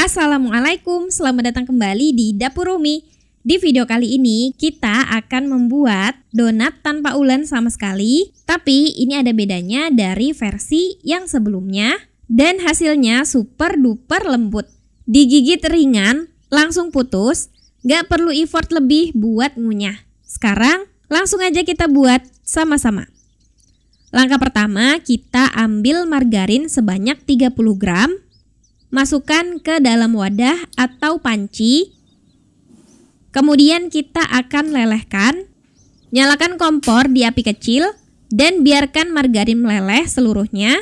Assalamualaikum, selamat datang kembali di Dapur Umi. Di video kali ini kita akan membuat donat tanpa ulen sama sekali. Tapi ini ada bedanya dari versi yang sebelumnya. Dan hasilnya super duper lembut. Digigit ringan, langsung putus. Gak perlu effort lebih buat ngunyah. Sekarang langsung aja kita buat sama-sama. Langkah pertama, kita ambil margarin sebanyak 30 gram. Masukkan ke dalam wadah atau panci. Kemudian kita akan lelehkan. Nyalakan kompor di api kecil dan biarkan margarin meleleh seluruhnya.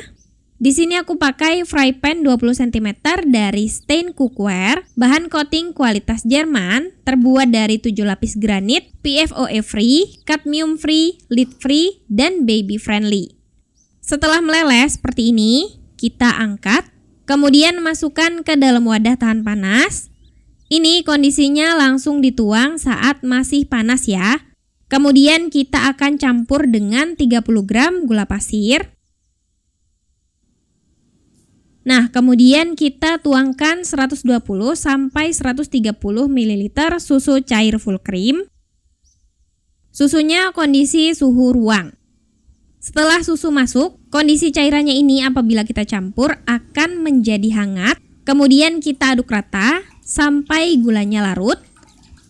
Di sini aku pakai fry pan 20 cm dari Stain Cookware, bahan coating kualitas Jerman, terbuat dari 7 lapis granit, PFOA free, cadmium free, lead free, dan baby friendly. Setelah meleleh seperti ini, kita angkat. Kemudian masukkan ke dalam wadah tahan panas. Ini kondisinya langsung dituang saat masih panas ya. Kemudian kita akan campur dengan 30 gram gula pasir. Nah, kemudian kita tuangkan 120 sampai 130 ml susu cair full cream. Susunya kondisi suhu ruang. Setelah susu masuk, kondisi cairannya ini apabila kita campur akan menjadi hangat. Kemudian kita aduk rata sampai gulanya larut.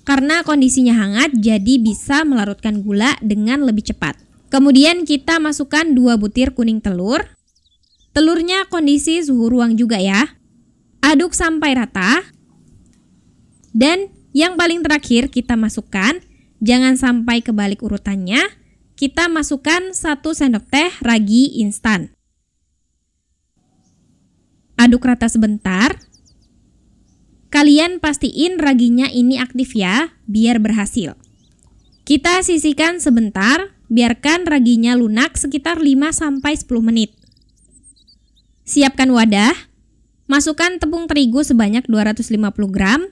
Karena kondisinya hangat, jadi bisa melarutkan gula dengan lebih cepat. Kemudian kita masukkan 2 butir kuning telur. Telurnya kondisi suhu ruang juga ya. Aduk sampai rata. Dan yang paling terakhir kita masukkan, jangan sampai kebalik urutannya. Kita masukkan 1 sendok teh ragi instan. Aduk rata sebentar. Kalian pastiin raginya ini aktif ya, biar berhasil. Kita sisihkan sebentar, biarkan raginya lunak sekitar 5-10 menit. Siapkan wadah. Masukkan tepung terigu sebanyak 250 gram.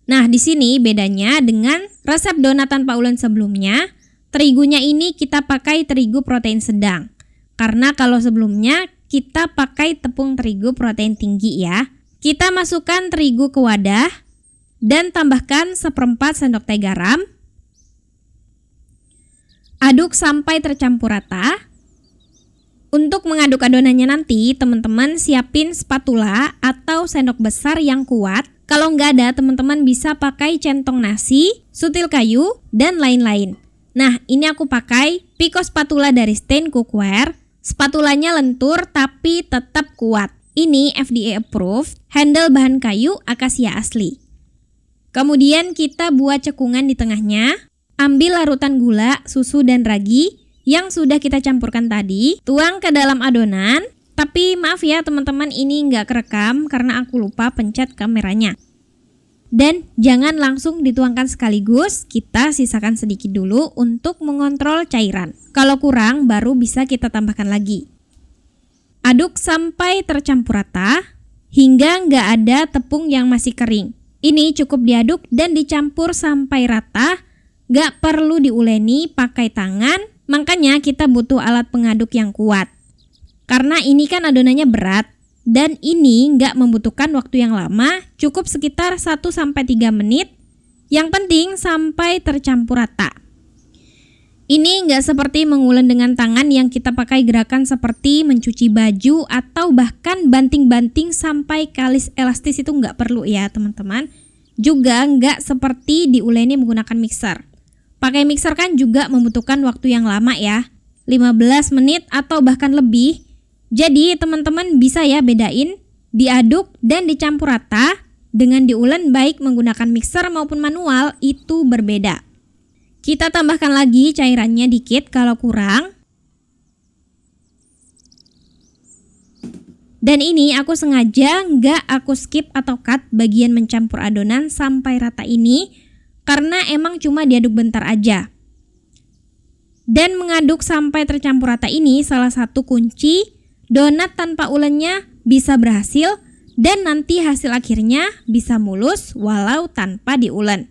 Nah, di sini bedanya dengan resep donat tanpa ulen sebelumnya. Terigunya ini kita pakai terigu protein sedang. Karena kalau sebelumnya kita pakai tepung terigu protein tinggi ya. Kita masukkan terigu ke wadah dan tambahkan 1/4 sendok teh garam. Aduk sampai tercampur rata. Untuk mengaduk adonannya nanti, teman-teman siapin spatula atau sendok besar yang kuat. Kalau nggak ada, teman-teman bisa pakai centong nasi, sutil kayu, dan lain-lain. Nah, ini aku pakai Pico spatula dari Stain Cookware. Spatulanya lentur tapi tetap kuat. Ini FDA approved, handle bahan kayu akasia asli. Kemudian kita buat cekungan di tengahnya. Ambil larutan gula, susu, dan ragi yang sudah kita campurkan tadi. Tuang ke dalam adonan. Tapi maaf ya teman-teman, ini nggak kerekam karena aku lupa pencet kameranya. Dan jangan langsung dituangkan sekaligus, kita sisakan sedikit dulu untuk mengontrol cairan. Kalau kurang baru bisa kita tambahkan lagi. Aduk sampai tercampur rata hingga nggak ada tepung yang masih kering. Ini cukup diaduk dan dicampur sampai rata, nggak perlu diuleni pakai tangan, makanya kita butuh alat pengaduk yang kuat. Karena ini kan adonannya berat. Dan ini nggak membutuhkan waktu yang lama, cukup sekitar 1-3 menit. Yang penting sampai tercampur rata. Ini nggak seperti mengulen dengan tangan yang kita pakai gerakan seperti mencuci baju atau bahkan banting-banting sampai kalis elastis, itu nggak perlu ya teman-teman. Juga nggak seperti diuleni menggunakan mixer. Pakai mixer kan juga membutuhkan waktu yang lama ya, 15 menit atau bahkan lebih. Jadi teman-teman bisa ya bedain, diaduk dan dicampur rata dengan diulen baik menggunakan mixer maupun manual itu berbeda. Kita tambahkan lagi cairannya dikit kalau kurang. Dan ini aku sengaja nggak aku skip atau cut bagian mencampur adonan sampai rata ini karena emang cuma diaduk bentar aja. Dan mengaduk sampai tercampur rata ini salah satu kunci donat tanpa ulennya bisa berhasil dan nanti hasil akhirnya bisa mulus walau tanpa diulen.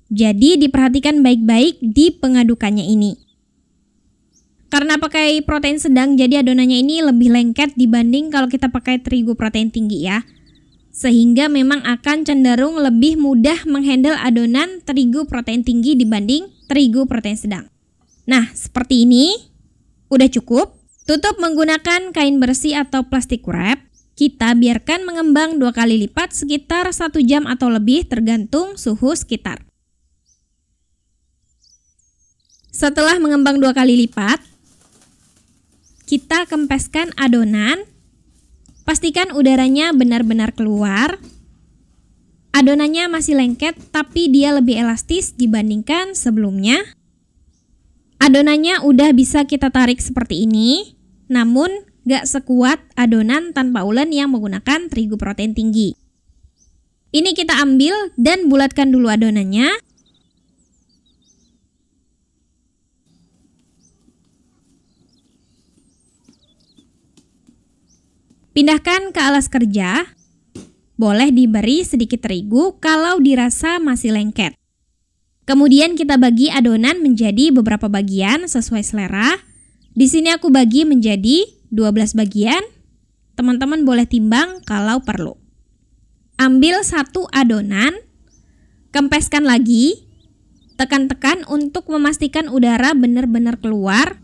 Jadi diperhatikan baik-baik di pengadukannya ini. Karena pakai protein sedang, jadi adonannya ini lebih lengket dibanding kalau kita pakai terigu protein tinggi ya. sehingga memang akan cenderung lebih mudah menghandle adonan terigu protein tinggi dibanding terigu protein sedang. Nah, seperti ini. Udah cukup. Tutup menggunakan kain bersih atau plastik wrap. Kita biarkan mengembang 2 kali lipat sekitar 1 jam atau lebih tergantung suhu sekitar. Setelah mengembang 2 kali lipat, kita kempeskan adonan. Pastikan udaranya benar-benar keluar. Adonannya masih lengket tapi dia lebih elastis dibandingkan sebelumnya. Adonannya udah bisa kita tarik seperti ini, namun gak sekuat adonan tanpa ulen yang menggunakan terigu protein tinggi. Ini kita ambil dan bulatkan dulu adonannya. Pindahkan ke alas kerja. Boleh diberi sedikit terigu kalau dirasa masih lengket. Kemudian kita bagi adonan menjadi beberapa bagian sesuai selera. Di sini aku bagi menjadi 12 bagian. Teman-teman boleh timbang kalau perlu. Ambil satu adonan, kempeskan lagi, tekan-tekan untuk memastikan udara benar-benar keluar.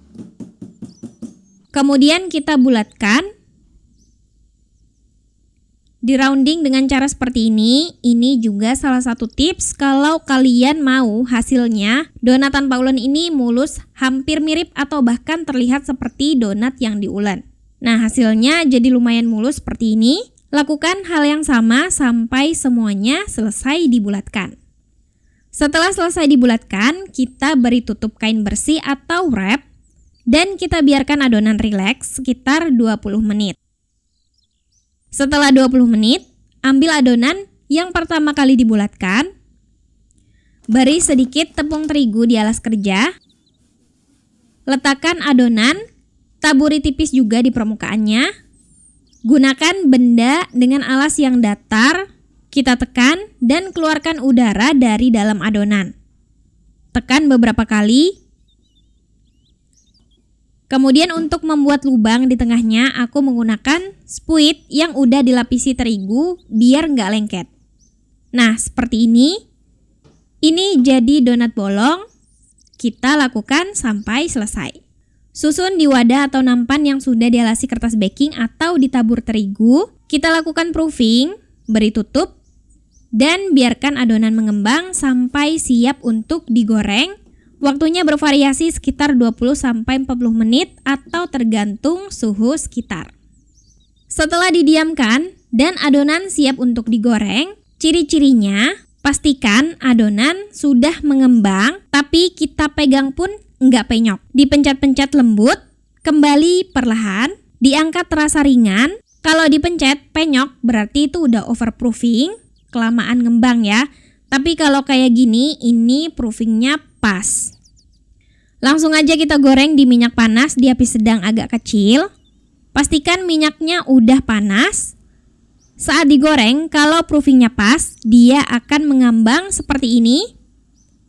Kemudian kita bulatkan. Di rounding dengan cara seperti ini juga salah satu tips kalau kalian mau hasilnya donat tanpa ulen ini mulus, hampir mirip atau bahkan terlihat seperti donat yang diulen. Nah, hasilnya jadi lumayan mulus seperti ini. Lakukan hal yang sama sampai semuanya selesai dibulatkan. Setelah selesai dibulatkan, kita beri tutup kain bersih atau wrap dan kita biarkan adonan rileks sekitar 20 menit. Setelah 20 menit, ambil adonan yang pertama kali dibulatkan, beri sedikit tepung terigu di alas kerja, letakkan adonan, taburi tipis juga di permukaannya, gunakan benda dengan alas yang datar, kita tekan dan keluarkan udara dari dalam adonan. Tekan beberapa kali. Kemudian untuk membuat lubang di tengahnya, aku menggunakan spuit yang udah dilapisi terigu biar nggak lengket. Nah, seperti ini. Ini jadi donat bolong. Kita lakukan sampai selesai. Susun di wadah atau nampan yang sudah dialasi kertas baking atau ditabur terigu. Kita lakukan proofing, beri tutup, dan biarkan adonan mengembang sampai siap untuk digoreng. Waktunya bervariasi sekitar 20-40 menit atau tergantung suhu sekitar. Setelah didiamkan dan adonan siap untuk digoreng, ciri-cirinya pastikan adonan sudah mengembang tapi kita pegang pun nggak penyok. Dipencet-pencet lembut, kembali perlahan, diangkat terasa ringan. Kalau dipencet penyok berarti itu udah overproofing, kelamaan ngembang ya. Tapi kalau kayak gini, ini proofingnya pas. Langsung aja kita goreng di minyak panas di api sedang agak kecil. Pastikan minyaknya udah panas. Saat digoreng, kalau proofingnya pas, dia akan mengambang seperti ini.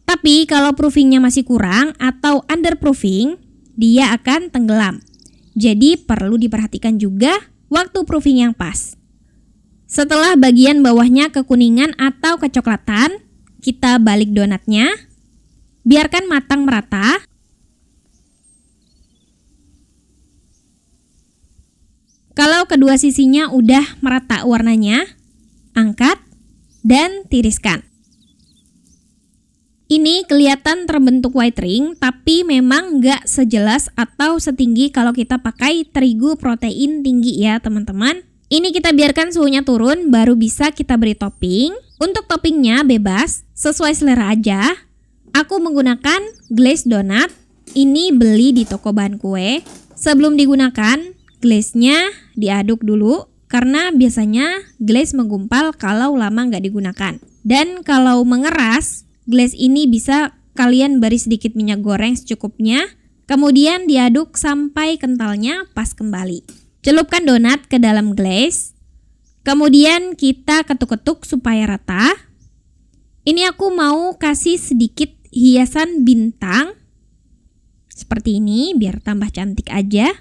Tapi kalau proofingnya masih kurang atau underproofing, dia akan tenggelam. Jadi perlu diperhatikan juga waktu proofing yang pas. Setelah bagian bawahnya kekuningan atau kecoklatan, kita balik donatnya. Biarkan matang merata. Kalau kedua sisinya udah merata warnanya, angkat dan tiriskan. Ini kelihatan terbentuk white ring, tapi memang nggak sejelas atau setinggi kalau kita pakai terigu protein tinggi ya teman-teman. Ini kita biarkan suhunya turun, baru bisa kita beri topping. Untuk toppingnya bebas, sesuai selera aja. Aku menggunakan glaze donat. Ini beli di toko bahan kue. Sebelum digunakan, glaze-nya diaduk dulu karena biasanya glaze menggumpal kalau lama nggak digunakan. Dan kalau mengeras, glaze ini bisa kalian beri sedikit minyak goreng secukupnya. Kemudian diaduk sampai kentalnya pas kembali. Celupkan donat ke dalam glaze. Kemudian kita ketuk-ketuk supaya rata. Ini aku mau kasih sedikit hiasan bintang. Seperti ini biar tambah cantik aja.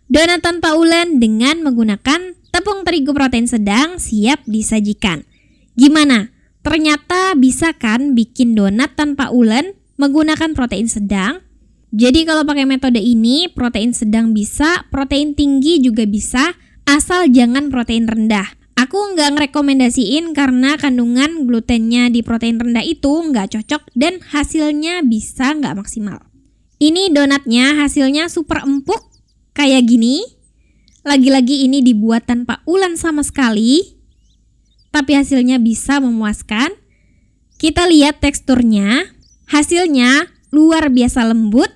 Donat tanpa ulen dengan menggunakan Tepung terigu protein sedang siap disajikan. Gimana? Ternyata bisa kan bikin donat tanpa ulen menggunakan protein sedang? Jadi kalau pakai metode ini, protein sedang bisa, protein tinggi juga bisa, asal jangan protein rendah. Aku nggak ngerekomendasiin karena kandungan glutennya di protein rendah itu nggak cocok dan hasilnya bisa nggak maksimal. Ini donatnya hasilnya super empuk kayak gini. Lagi-lagi ini dibuat tanpa ulen sama sekali, tapi hasilnya bisa memuaskan. Kita lihat teksturnya, hasilnya luar biasa lembut.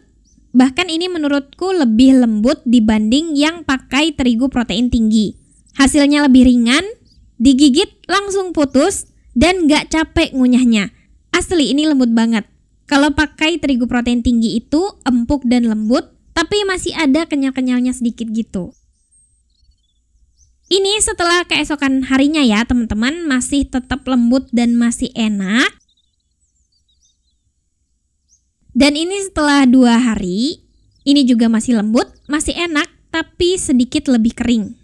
Bahkan ini menurutku lebih lembut dibanding yang pakai terigu protein tinggi. Hasilnya lebih ringan, digigit langsung putus, dan gak capek ngunyahnya. Asli ini lembut banget. Kalau pakai terigu protein tinggi itu empuk dan lembut, tapi masih ada kenyal-kenyalnya sedikit gitu. Ini setelah keesokan harinya ya teman-teman, masih tetap lembut dan masih enak. Dan ini setelah 2 hari, ini juga masih lembut, masih enak, tapi sedikit lebih kering.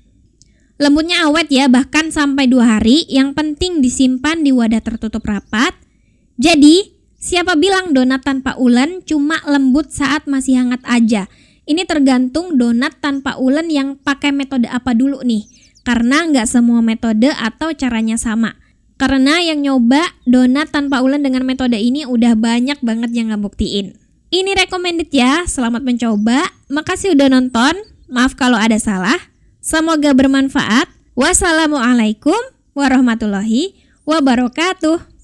Lembutnya awet ya, bahkan sampai 2 hari, yang penting disimpan di wadah tertutup rapat. Jadi, siapa bilang donat tanpa ulen cuma lembut saat masih hangat aja? Ini tergantung donat tanpa ulen yang pakai metode apa dulu nih. Karena nggak semua metode atau caranya sama. Karena yang nyoba donat tanpa ulen dengan metode ini udah banyak banget yang ngebuktiin. Ini recommended ya, selamat mencoba. Makasih udah nonton, maaf kalau ada salah. Semoga bermanfaat. Wassalamualaikum warahmatullahi wabarakatuh.